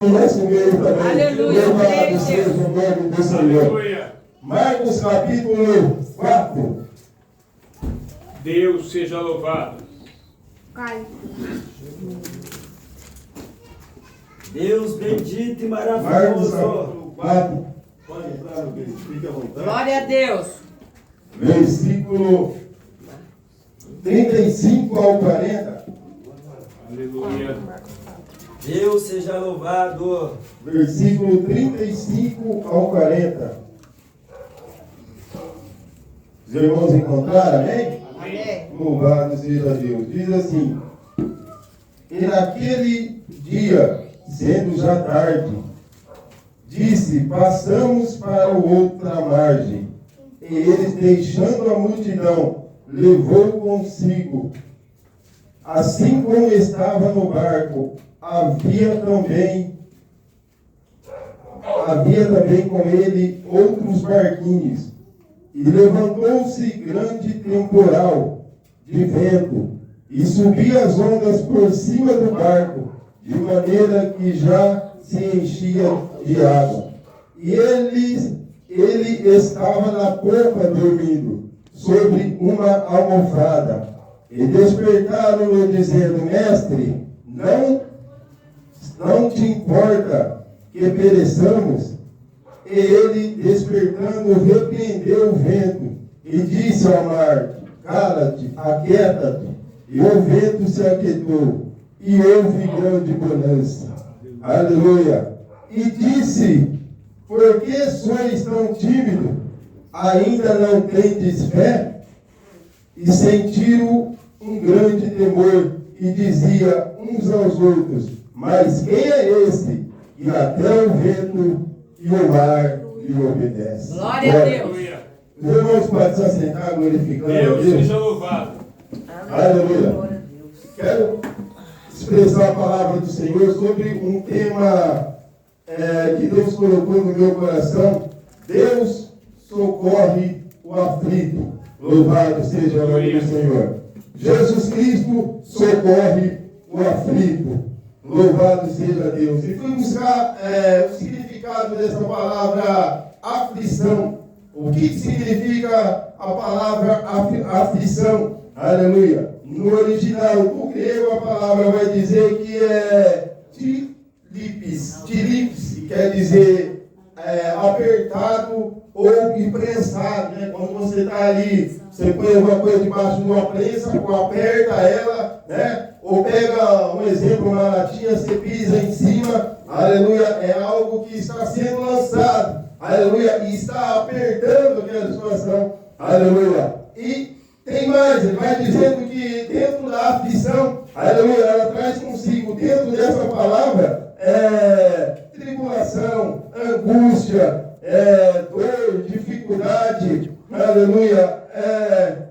nosso meio também. Aleluia. Louvado seja o nome do Senhor. Aleluia. Marcos capítulo 4. Deus seja louvado. Deus bendito e Marcos maravilhoso. capítulo 4, Pode entrar, meu bem, fique à vontade. Glória a Deus. versículo 35 ao 40. Aleluia. Deus seja louvado. Versículo 35 ao 40. Os irmãos encontraram, amém? Amém. Louvado seja Deus. Diz assim: e naquele dia, sendo já tarde, disse: passamos para outra margem. E eles, deixando a multidão, levou consigo. Assim como estava no barco, havia também com ele outros barquinhos. E levantou-se grande temporal de vento, e subia as ondas por cima do barco, de maneira que já se enchia de água. E ele estava na popa dormindo, sobre uma almofada. E despertaram-no, dizendo: mestre, não te importa que pereçamos? E ele, despertando, repreendeu o vento e disse ao mar: cala-te, aquieta-te. E o vento se aquietou, e houve grande bonança. Aleluia. E disse: por que sois tão tímidos? Ainda não tendes fé? E sentiram um grande temor, e dizia uns aos outros: mas quem é esse que até o vento e o mar lhe obedece? Glória a Deus. Aleluia. Os irmãos podem se assentar glorificando a Deus Deus. seja louvado. Aleluia. Quero expressar a palavra do Senhor sobre um tema que Deus colocou no meu coração. Deus socorre o aflito. Louvado seja o nome do Senhor. Jesus Cristo socorre o aflito. Louvado seja Deus. E fui buscar o significado dessa palavra aflição. O que significa a palavra aflição? Aleluia. No original, no grego, a palavra vai dizer que é tilipis, que quer dizer apertado ou imprensado, né? Quando você está ali, você põe alguma coisa debaixo de uma prensa, ou aperta ela, né? Ou pega um exemplo, uma latinha, você pisa em cima, aleluia, é algo que está sendo lançado, aleluia, e está apertando aquela situação, aleluia. E tem mais, ele vai dizendo que dentro da aflição, aleluia, ela traz consigo, dentro dessa palavra, tribulação, angústia, dor, dificuldade, aleluia,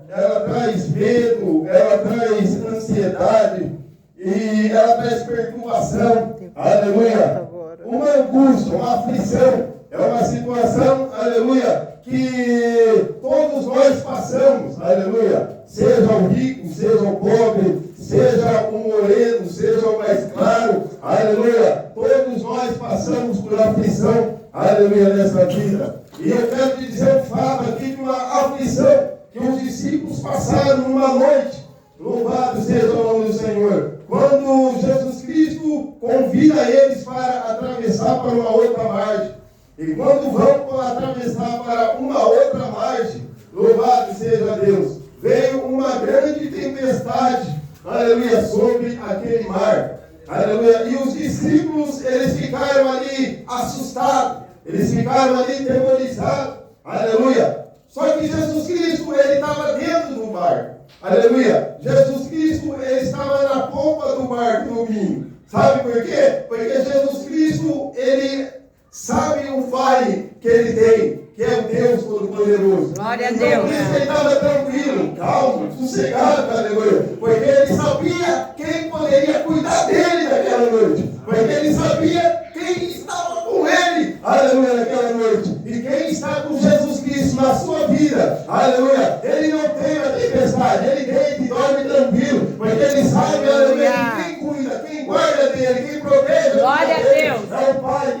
ela traz medo, ela traz ansiedade, e ela traz perturbação, aleluia, uma angústia, uma aflição, é uma situação, aleluia, que todos nós passamos, aleluia, seja o rico, seja o pobre, seja o moreno, seja o mais claro, aleluia, todos nós passamos por aflição, aleluia, nessa vida. E eu quero te dizer um fato aqui de uma aflição que os discípulos passaram numa noite. Louvado seja o nome do Senhor. Quando Jesus Cristo convida eles para atravessar para uma outra margem. E quando vão atravessar para uma outra margem, louvado seja Deus, veio uma grande tempestade, aleluia, sobre aquele mar. Aleluia. E os discípulos, eles ficaram ali assustados. Eles ficaram ali temorizados. Aleluia. Só que Jesus Cristo, ele estava dentro do barco. Aleluia. Jesus Cristo, ele estava na popa do barco dormindo. Sabe por quê? Porque Jesus Cristo, ele sabe o Pai que ele tem, que é o Deus Todo-Poderoso. Glória a Então, Deus. por isso ele estava tranquilo, calmo, sossegado, aleluia. Porque ele sabia quem poderia cuidar dele naquela noite. Porque ele sabia quem estava com ele, aleluia, naquela noite. E quem está com Jesus Cristo na sua vida, aleluia, ele não tem a tempestade, ele deita e dorme tranquilo. Porque ele sabe, aleluia, quem cuida, quem guarda dele, quem protege. Glória a Deus. É o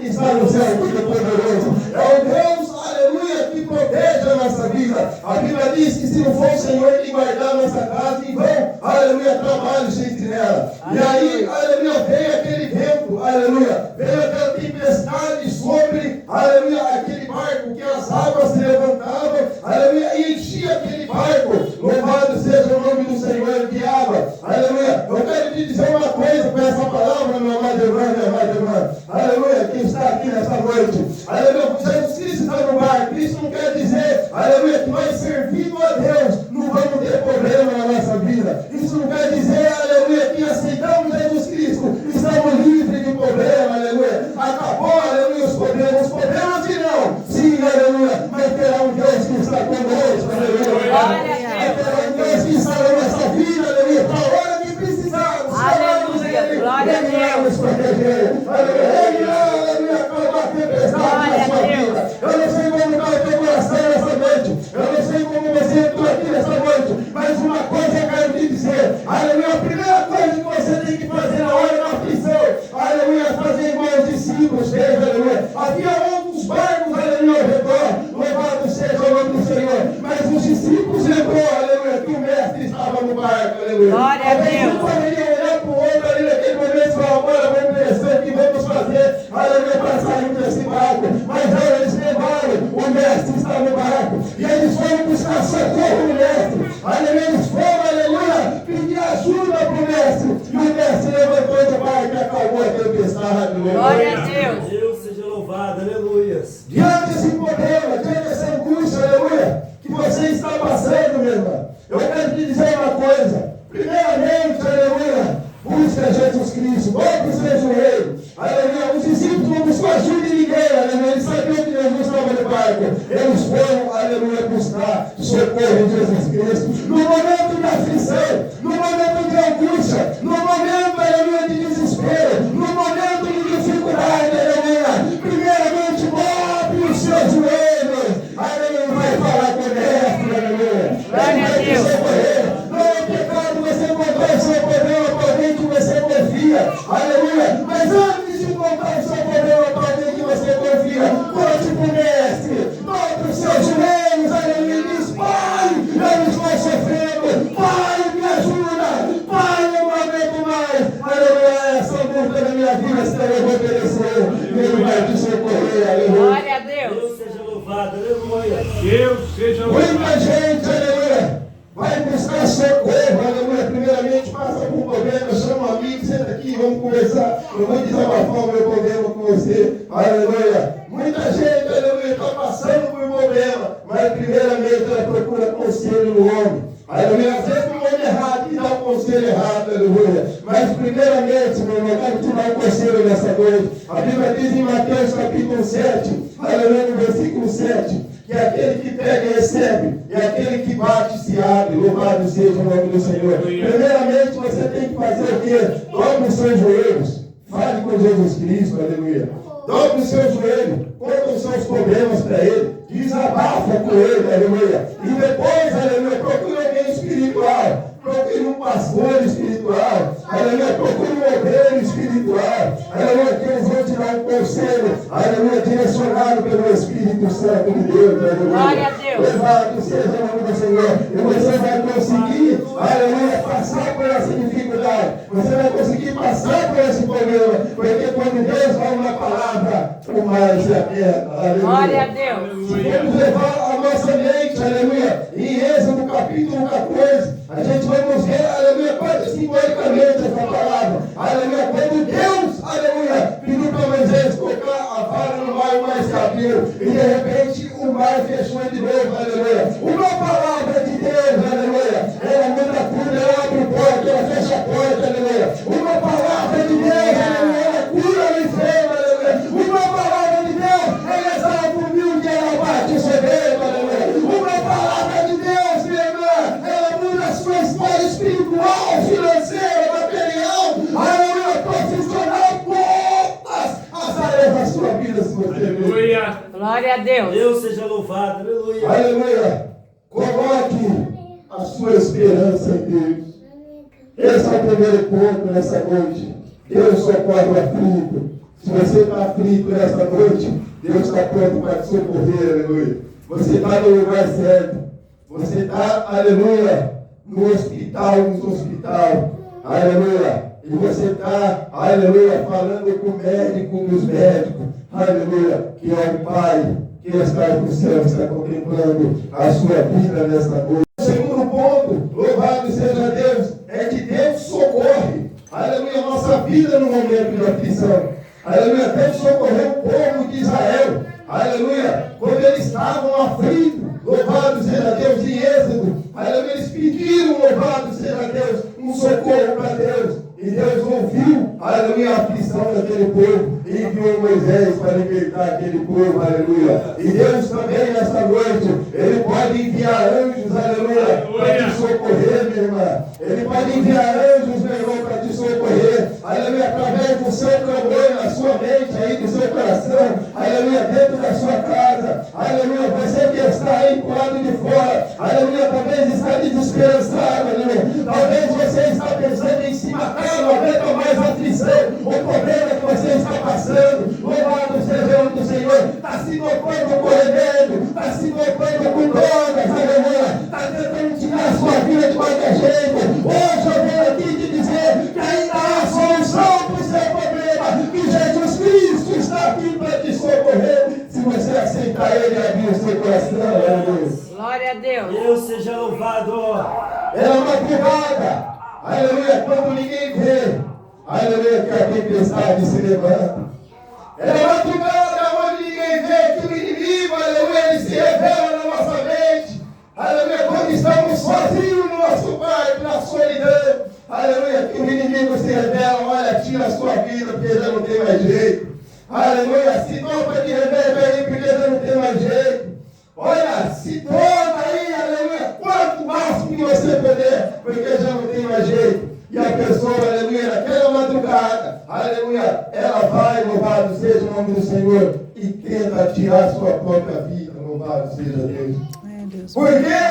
que está no céu, que é poderoso. É o Deus, aleluia, que protege a nossa vida. A Bíblia diz que se não for o Senhor que guardar a nossa casa, em vão, aleluia, trabalho gente nela. E aí, aleluia, veio aquele vento, aleluia, veio aquela tempestade sobre, aleluia, aquele barco, que as águas se levantavam, aleluia, e enchia aquele barco. Louvado seja o nome do Senhor que água, aleluia. Eu quero te dizer uma coisa com essa palavra, meu amado irmão, minha amada irmã, aleluia, quem está aqui nessa noite, aleluia, Jesus Cristo está no barco. Isso não quer dizer, aleluia, que vai servindo a Deus, não vamos ter problema na nossa vida. Isso não quer dizer, aleluia, que aceitamos Jesus Cristo, estamos livres de problema, aleluia. Acabou, aleluia, os problemas virão, sim, aleluia, mas terá um Deus que está conosco, aleluia. Terá um Deus que está na nossa vida, aleluia, para a hora que precisarmos. Aleluia, glória a Deus. Aleluia, acalmar a tempestade na sua vida. Eu não sei como está o teu coração nessa noite, eu não sei como você entrou aqui nessa noite, mas uma coisa eu quero te dizer, aleluia, a primeira coisa que você tem que fazer na hora da aflição, aleluia, fazer igual os discípulos fez, aleluia. Havia outros barcos, aleluia, ao redor, louvado seja o nome do Senhor, mas os discípulos lembrou, aleluia, que o mestre estava no barco, aleluia. Glória a Deus. Poderia olhar para o outro ali naquele momento e falar, agora vamos descer, o que vamos fazer, aleluia, para sair desse barco. Mas não, eles levaram, o mestre está no barco, e eles foram buscar socorro no mestre, aleluia, eles foram, aleluia, pedir ajuda para o mestre, e o mestre levantou do barco e acalmou a tempestade, Glória a Deus. Deus seja louvado, aleluia. Diante desse problema, diante dessa angústia, aleluia, que você está passando, meu irmão, eu quero te dizer uma coisa. Primeiramente, aleluia, busca Jesus Cristo, dobre o seu joelho, aleluia. Os discípulos não buscou ajuda de ninguém, aleluia. Eles sabiam que Jesus estava no barco, eles foram, aleluia, buscar socorro em Jesus Cristo. No momento de aflição, no momento de angústia, no momento, aleluia, de desespero, no momento de dificuldade, aleluia, primeiramente, dobre os seus joelhos, aleluia, vai falar com o mestre, aleluia. Glória a Deus. Não é pecado você contar o seu problema para alguém que você confia, aleluia, mas antes de contar o seu problema para alguém que você confia, conte para o mestre, dobre os seus joelhos, aleluia, e diz, Pai, eu estou sofrendo, Pai, me ajuda, Pai, eu não aguento mais, aleluia, essa luta na minha vida, Senhor, eu vou obedecer, Ele vai te socorrer, aleluia. Glória a Deus. Deus seja louvado, aleluia. Deus seja Muita louvado. gente, aleluia, vai buscar socorro, aleluia. Primeiramente, passa por um problema, chama um amigo, senta aqui, vamos conversar. Eu vou desabafar o meu problema com você, aleluia. Muita gente, aleluia, está passando por um problema, mas primeiramente ela procura conselho no homem. Aleluia, às vezes o homem errado que dá um conselho errado, aleluia. Mas primeiramente, meu irmão, eu quero te dar um conselho nessa noite. A Bíblia diz em Mateus capítulo 7, aleluia, no versículo 7, que aquele que pega e recebe, e aquele que bate se abre, louvado seja o nome do Senhor. Primeiramente você tem que fazer o quê? Dobre os seus joelhos, fale com Jesus Cristo, aleluia. Dobre os seus joelhos, conta os seus problemas para Ele, desabafa com Ele, aleluia. E depois, aleluia, procure alguém espiritual. Procure um pastor espiritual, aleluia, procure um obreiro espiritual, aleluia, que eles vão te dar um conselho, aleluia, direcionado pelo Espírito Santo de Deus, aleluia. Glória a Deus. Louvado seja o nome do Senhor. E você vai conseguir, aleluia, passar por essa dificuldade, você vai conseguir passar por esse problema, porque quando Deus fala uma palavra, o mar se aperta, aleluia. Glória a Deus. Vamos levar a nossa mente, aleluia, em Êxodo capítulo 14, a gente vai ver, aleluia, quase simbolicamente essa palavra, aleluia, quando Deus, aleluia, pediu para Moisés colocar a vara no mar, o mar se abriu, e de repente o mar fechou de novo, aleluia. Uma palavra de Deus, aleluia, ela muda tudo, ela abre porta, ela fecha a porta, aleluia. Uma palavra de Deus, aleluia, ela cura o enfermo, aleluia. Uma palavra de Deus, ela salva o humilde, ela bate o soberbo, aleluia. Uma palavra de Deus, minha irmã, ela muda a sua história espiritual, financeira, material, aleluia, profissional, todas as áreas da sua vida, se você ver. Aleluia. Glória a Deus. Deus seja louvado, aleluia. Aleluia. Coloque a sua esperança em Deus. Esse é o primeiro ponto nessa noite. Deus socorre o aflito. Se você está aflito nessa noite, Deus está pronto para te socorrer, aleluia. Você está no lugar certo. Você está, aleluia, no hospital, aleluia. E você está, aleluia, falando com o médico dos médicos, aleluia, que é o Pai, que está no céu, está contemplando a sua vida nesta noite. O segundo ponto, louvado seja Deus, é que Deus socorre, aleluia, a nossa vida no momento de aflição. Aleluia, Deus socorreu o povo de Israel, aleluia, quando eles estavam aflitos, louvado seja Deus, em Êxodo, aleluia, eles pediram, louvado seja Deus, um socorro para Deus. E Deus ouviu, aleluia, a aflição daquele povo e enviou Moisés para libertar aquele povo, aleluia. E Deus também, nessa noite, Ele pode enviar anjos, aleluia, para te socorrer, minha irmã. Ele pode enviar anjos, meu irmão, para te socorrer, aleluia, através do seu clamor na sua mente, aí do seu coração, aleluia, dentro da sua casa, aleluia, você que está aí do lado de fora, aleluia, talvez está desesperançado, aleluia, talvez você está pensando em se matar, não aguenta mais aflição, o problema que você está passando, louvado seja o nome do Senhor, está se dopando com remédio, está se dopando com drogas, aleluia, está tentando tirar a sua vida de qualquer jeito. Hoje eu venho aqui te dizer que ainda há solução para o seu problema, que Jesus Cristo está aqui para te socorrer, se você aceitar Ele e abrir o seu coração, aleluia. Glória a Deus. Deus seja louvado. É uma madrugada, aleluia, quando ninguém vê, aleluia, que a tempestade se levanta. É uma madrugada onde ninguém vê que o inimigo, aleluia, ele se revela na nossa mente. Aleluia, quando estamos sozinhos no nosso quarto, na solidão. Aleluia, que o inimigo se revela, olha, tira a sua vida, porque já não tem mais jeito. Aleluia, se topa de remédio aí, porque já não tem mais jeito. Olha, se torna aí, aleluia, quanto máximo que você puder, porque já não tem mais jeito. E a pessoa, aleluia, naquela madrugada, aleluia, ela vai, louvado seja o nome do Senhor, e tenta tirar sua própria vida, louvado seja Deus. Por quê?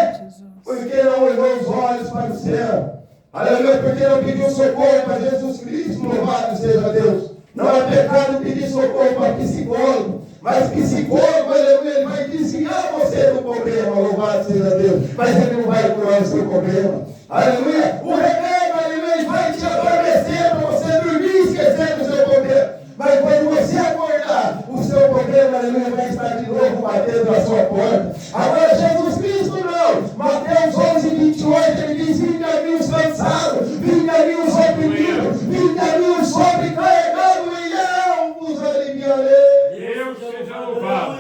Porque não olhou os olhos para o céu. Aleluia, porque não pediu socorro para Jesus Cristo, louvado seja Deus. Não é pecado pedir socorro para psicólogo, mas psicólogo, aleluia, ele vai desviar você do problema, louvado seja Deus. Mas ele não vai curar o seu problema. Aleluia, o remédio, aleluia, ele vai te adormecer para você dormir e esquecer do seu problema. Mas quando você acordar, o seu problema, aleluia, vai estar de novo batendo na sua porta. Agora Jesus Cristo não. Mateus 11:28, ele diz: vinde a mim os cansados, vinde a mim os oprimidos, vinde a mim os sobrecarregados, e eu vos aliviarei. Deus seja louvado.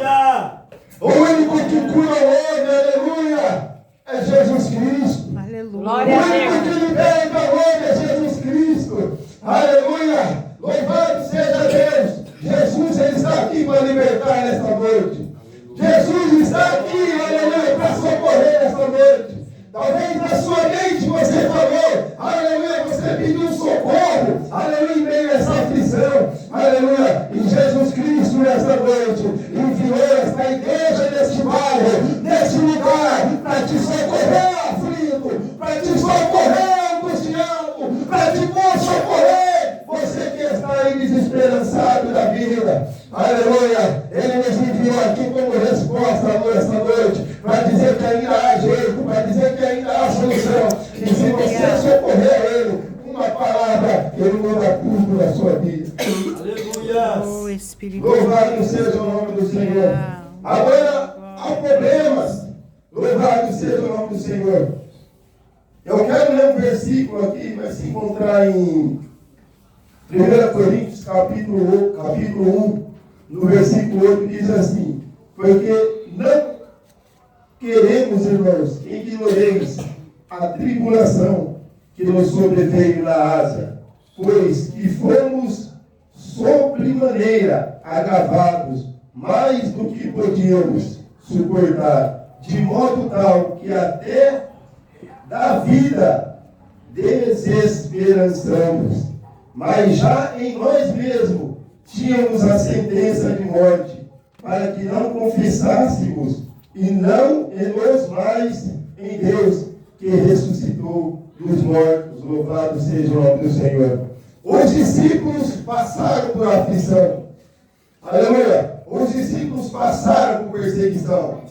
O único que cura hoje, aleluia, é Jesus Cristo. Aleluia. O Glória a único Deus. que liberta hoje é Jesus Cristo. Aleluia. Louvado seja Deus. Jesus, Ele está aqui para libertar nesta noite. Jesus está aqui, aleluia, para socorrer nesta noite. Talvez na sua mente você falou, aleluia, você pediu socorro, aleluia, em meio a essa aflição, aleluia, e Jesus Cristo nesta noite enviou esta igreja neste bairro, neste lugar, para te socorrer, aflito, para te socorrer, angustiado, para te socorrer, você que está aí desesperançado da vida, aleluia, Ele nos enviou aqui como resposta esta noite, para dizer que ainda há jeito, para dizer que ainda há solução, e se você socorrer Ele, uma palavra, Ele muda tudo na sua vida. Aleluia. Oh, Espírito. Louvado seja o nome do Senhor. Agora, há problemas, louvado seja o nome do Senhor. Eu quero ler um versículo aqui, vai se encontrar em 1 Coríntios, capítulo 1, no versículo 8, diz assim: porque não queremos, irmãos, que ignoreis a tribulação que nos sobreveio na Ásia, pois que fomos sobremaneira agravados, mais do que podíamos suportar, de modo tal que até da vida desesperançamos. Mas já em nós mesmos tínhamos a sentença de morte, para que não confessássemos e não nos mais em Deus, que ressuscitou dos mortos. Louvado seja o nome do Senhor. Os discípulos passaram por aflição. passaram por perseguição.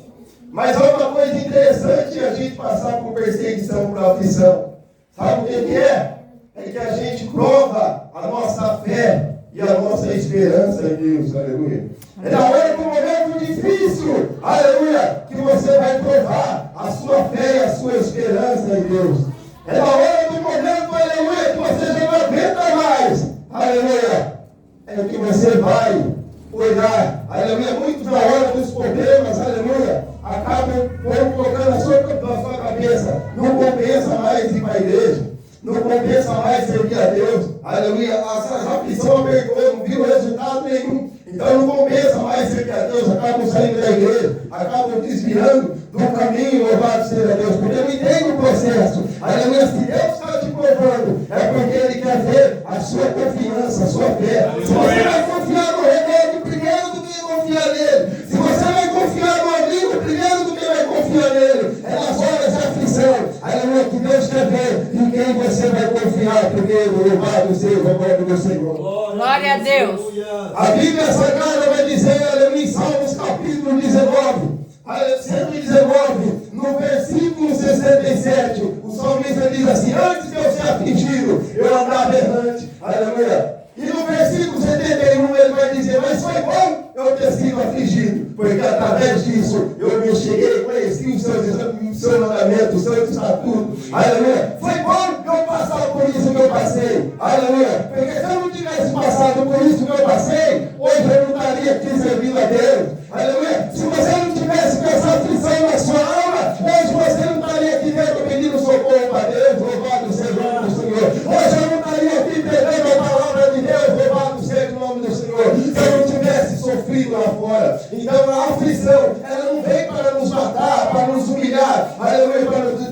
Mas há uma coisa interessante a gente passar por perseguição, por aflição. Sabe o que é? É que a gente prova a nossa fé e a nossa esperança em Deus. Aleluia. É na hora do momento difícil, aleluia, que você vai provar a sua fé e a sua esperança em Deus. É na hora do momento, aleluia, que você já não aguenta mais, aleluia, é que você vai olhar, aleluia, muito na hora dos problemas, aleluia, acabam colocando na sua cabeça, não compensa mais ir para a igreja, não compensa mais servir a Deus, aleluia, a aflição apertou, não viu resultado nenhum, então não compensa mais servir a Deus, acabam saindo da igreja, acabam desviando do caminho, louvado seja Deus, porque não entende o processo, aleluia, se Deus está te provando, é porque Ele quer ver a sua confiança, a sua fé, se você vai confiar no remédio primeiro do que confiar nele, se você vai confiar no amigo primeiro do que vai confiar nele, é nas horas de aflição, aleluia, que Deus quer ver em quem você vai confiar primeiro, louvado seja o nome do Senhor. Glória a Deus. A Bíblia Sagrada vai dizer, aleluia, em Salmos capítulo 19, 119, no versículo 67, o salmista diz assim: antes de eu ser afligido, eu andava errante, aleluia. E no versículo 71 ele vai dizer: mas foi bom eu ter sido afligido, porque através disso eu me cheguei e conheci o seu mandamento, o seu estatuto, aleluia. Foi bom eu passar por isso que eu passei, aleluia, porque se eu não tivesse passado por isso que eu passei, hoje eu não estaria aqui servindo a Deus, aleluia. Se você não tivesse com essa aflição na sua alma, hoje você não estaria aqui dentro pedindo socorro para Deus, louvado seja o nome do Senhor. Hoje eu não estaria aqui pregando a palavra de Deus, louvado seja o nome do Senhor, se eu não tivesse sofrido lá fora. Então a aflição, ela não vem para nos matar, para nos humilhar, aleluia, para nos...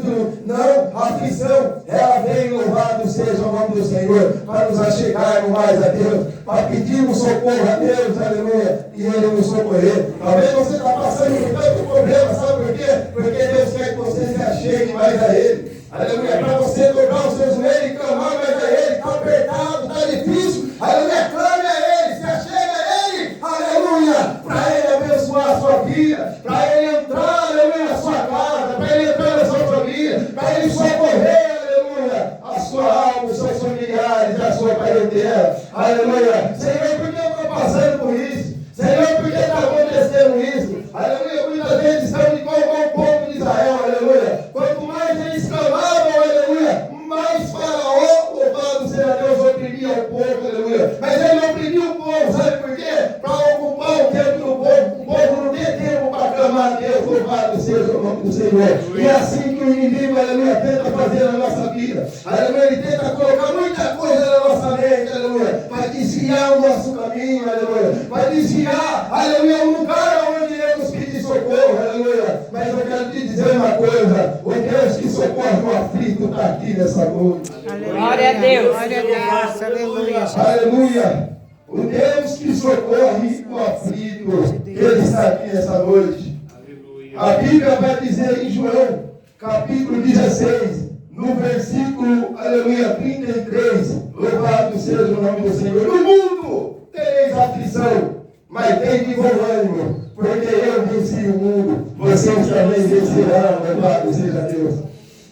Não, a aflição, ela vem, louvado seja o nome do Senhor, para nos achegarmos mais a Deus, para pedirmos socorro a Deus, aleluia, e Ele nos socorrer. Talvez você está passando por tanto problema, sabe por quê? Porque Deus quer que você se achegue mais a Ele, aleluia, para você dobrar os seus joelhos e clamar mais a Ele. Está apertado, está difícil, aleluia, clame a Ele, se achegue a Ele, aleluia, para Ele abençoar a sua vida, para Ele entrar, aleluia, na sua casa, para Ele entrar na sua família, para Ele socorrer, aleluia, a sua alma, os seus familiares, a sua parentela, aleluia. Senhor, por que eu estou passando por isso? Senhor, por que está acontecendo isso? Aleluia, muitas vezes estamos igual o povo de Israel, aleluia. Quanto mais eles clamavam, aleluia, mais Faraó, louvado seja Deus, oprimia o povo, aleluia. Mas ele oprimia o povo, sabe por quê? Para ocupar o tempo do povo. O povo não tem tempo para clamar a Deus, louvado seja o nome do Senhor. E é assim que o inimigo, aleluia, tenta fazer na nossa vida. Aleluia, ele tenta colocar muita coisa na nossa mente, aleluia, para desviar o nosso caminho, aleluia, para desviar, aleluia, o lugar onde iremos pedir socorro, aleluia. Mas eu quero te dizer uma coisa: o Deus que socorre o aflito está aqui nessa noite. Glória a Deus. Glória a Deus. Aleluia. Aleluia. O Deus que socorre o aflito, Ele está aqui nessa noite. A Bíblia vai dizer em João, capítulo 16, no versículo, aleluia, 33, louvado seja o nome do Senhor. No mundo tereis aflição, mas tem de bom ânimo, porque eu venci o mundo, vocês também vencerão, louvado seja Deus.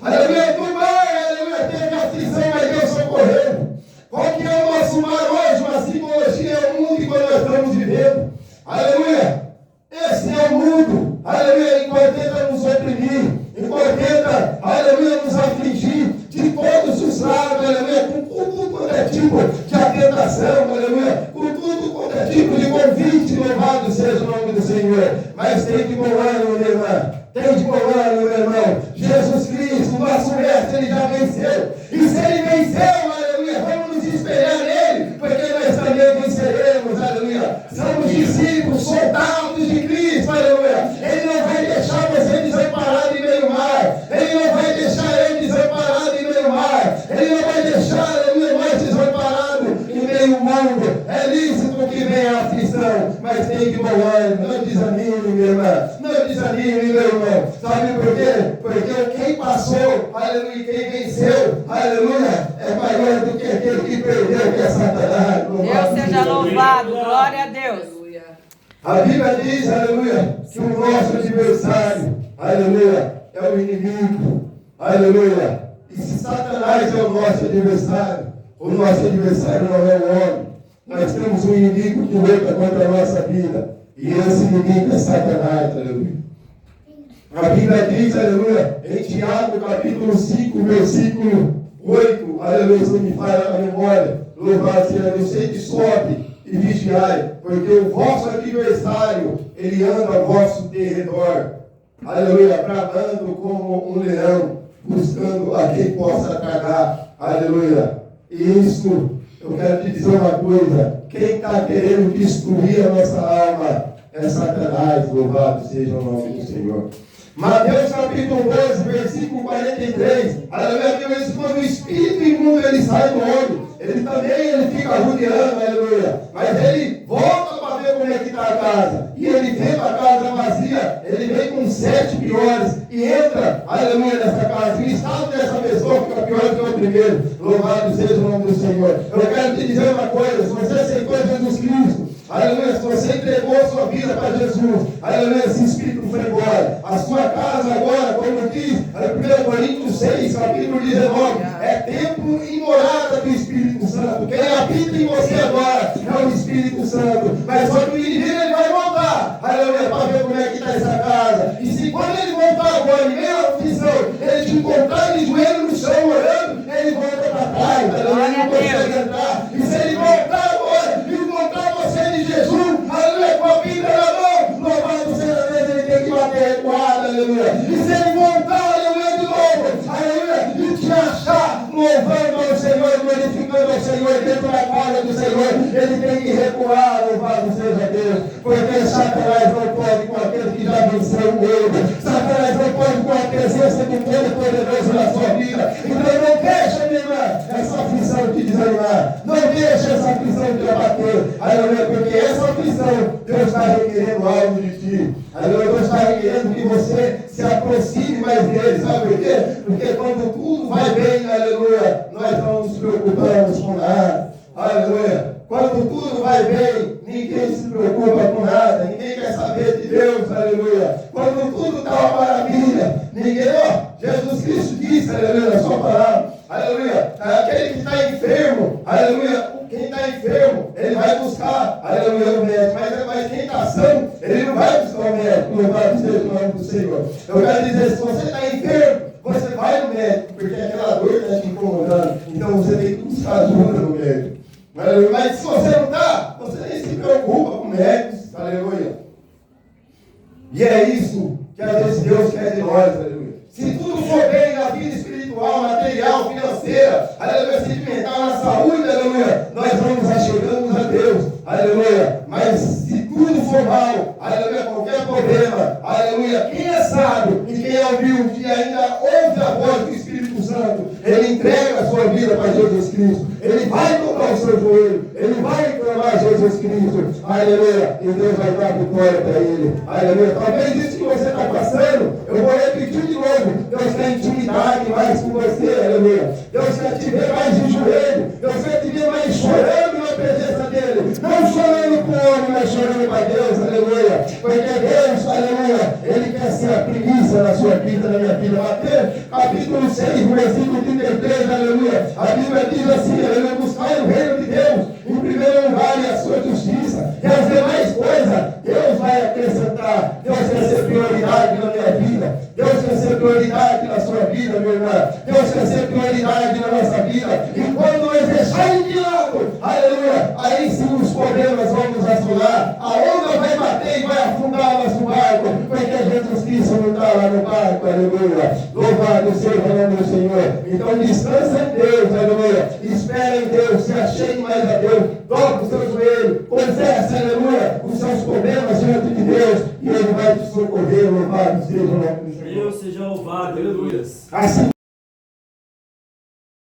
Aleluia, do mar, aleluia, teve aflição, mas Deus socorreu. Qual que é o nosso mar hoje? Uma simbologia é o mundo que nós estamos vivendo. Aleluia, esse é o mundo, aleluia, enquanto tenta nos oprimir, enquanto tenta, aleluia, nos afligir de todos os lados, aleluia, com tudo quanto é tipo de atentação, aleluia, com tudo quanto é tipo de convite, louvado seja o nome do Senhor. Mas tem de bom ânimo, minha irmã, tem de bom ânimo, meu irmão. Jesus Cristo, nosso mestre, Ele já venceu, e se Ele venceu, aleluia, vamos nos espelhar nele, porque nós também venceremos, aleluia. Somos discípulos, soldados de Cristo, aleluia. Ele não vai deixar você desamparado em meio mar, Ele não vai deixar ele desamparado em meio mar, Ele não vai deixar, aleluia, mais desamparado em meio mundo. É lícito que venha a aflição, mas tem de bom ânimo, não desanime, minha irmã, não desanime, meu irmão. Sabe por quê? Porque quem passou, aleluia, quem venceu, aleluia, é maior do que aquele que perdeu, que é Satanás. Deus seja louvado, glória a Deus. A Bíblia diz, aleluia, que o nosso adversário, aleluia, é o inimigo, aleluia. E se Satanás é o nosso adversário, o nosso adversário não é o homem. Nós temos um inimigo que luta contra a nossa vida. E esse inimigo é Satanás, aleluia. A Bíblia diz, aleluia, em Tiago, capítulo 5, versículo 8, aleluia, se me falha a memória, louvado seja Deus, sede sobe e vigiai, porque o vosso adversário, ele anda ao vosso derredor, aleluia, bramando como um leão, buscando a quem possa tragar, aleluia. E isso, eu quero te dizer uma coisa, quem está querendo destruir a nossa alma é Satanás, louvado seja o nome do Senhor. Mateus capítulo 12, versículo 43, aleluia, Deus diz, quando o espírito imundo ele sai do homem, ele fica rodeando, aleluia, mas ele volta para ver como é que está a casa, e ele vê a casa vazia, ele vem com 7 piores, e entra, aleluia, nessa casa, e o estado dessa pessoa fica pior que o primeiro, louvado seja o nome do Senhor. Eu quero te dizer uma coisa, se você aceitou Jesus Cristo, aleluia, se você entregou a sua vida para Jesus, aleluia, esse Espírito foi embora. A sua casa agora, como diz 1 Coríntios 6, capítulo 19, é templo e morada do Espírito Santo. Quem habita em você agora é o Espírito Santo. Mas só que o inimigo ele vai voltar, aleluia, para ver como é que está essa casa. E se quando ele voltar agora, em meio à aflição, ele te encontrar de joelho no chão orando, ele volta para trás, aleluia, ele não consegue entrar. E se ele voltar agora, e encontrar você de Jesus, aleluia, com a Bíblia na mão, louvado seja Deus, ele tem que bater recuado, aleluia. E se ele voltar, aleluia, de novo, aleluia, e te achar louvando ao Senhor, glorificando ao Senhor, dentro da casa do Senhor, ele tem que recuar, louvado seja Deus, porque Satanás não pode com aquele que já venceu o erro, Satanás não pode com a presença do Todo-Poderoso na sua vida. Então não deixa, minha irmã, essa aflição te desanimar, não deixa essa aflição te abater, aleluia, porque essa aflição, Deus está requerendo algo de ti, aleluia, Deus está requerendo que você se aproxime mais dele, sabe por quê? Porque quando tudo vai bem, aleluia, nós não nos preocupamos com nada, aleluia, quando tudo vai bem, ninguém se preocupa com nada, ninguém quer saber de Deus, aleluia, quando tudo está uma maravilha, ninguém, Jesus Cristo disse, aleluia, na sua palavra, aleluia, aquele que está enfermo, aleluia, quem está enfermo, ele vai buscar, aleluia, o médico, mas quem está são, ele não vai buscar o médico, louvado seja o nome do Senhor. Eu quero dizer, se você está enfermo, você vai no médico, porque aquela dor está te incomodando, então você tem que buscar ajuda no médico, aleluia. Mas se você não está, você nem se preocupa com médicos, aleluia. E é isso que às vezes Deus quer de nós, aleluia. Se tudo for bem na vida espiritual, material, financeira, aleluia, sentimental, na saúde, aleluia, nós vamos achegando a Deus, aleluia. Mas se tudo for mal, aleluia, qualquer problema, aleluia, quem é sábio e quem é humilde e ainda ouve a voz do Espírito Santo, ele entrega a sua vida para Jesus Cristo, ele vai dobrar o seu joelho, ele vai clamar Jesus Cristo, aleluia, e Deus vai dar vitória para ele, aleluia. Talvez isso que você está passando, eu vou repetir de novo, Deus quer intimidade mais com você, aleluia. Deus quer te ver mais de joelho, Deus quer te ver mais chorando na presença dele, não chorando com o homem, mas chorando para Deus, aleluia. Porque Deus, aleluia, ele quer ser a primícia na sua vida, na minha vida. Mateus capítulo 6, versículo 33, aleluia. A Bíblia diz assim, aleluia, buscai o reino de Deus em primeiro lugar e a sua justiça, e as demais coisas Deus vai acrescentar. Deus quer ser prioridade na minha vida, Deus quer ser prioridade na sua vida, meu irmão. Deus quer ser prioridade na nossa vida, e quando nós deixarmos de lado, aleluia, aí sim os problemas vão nos assolar, a onda vai bater e vai afundar o nosso barco, porque Jesus Cristo não está lá no barco, aleluia. Louvado seja o nome do Senhor. Então descansa em Deus, aleluia, espera em Deus, se achegue mais a Deus, dobra o seu joelho, confessa, aleluia, os seus problemas diante de Deus, e Ele vai te socorrer, louvado seja o nome do Senhor. Deus seja louvado, aleluia. Assim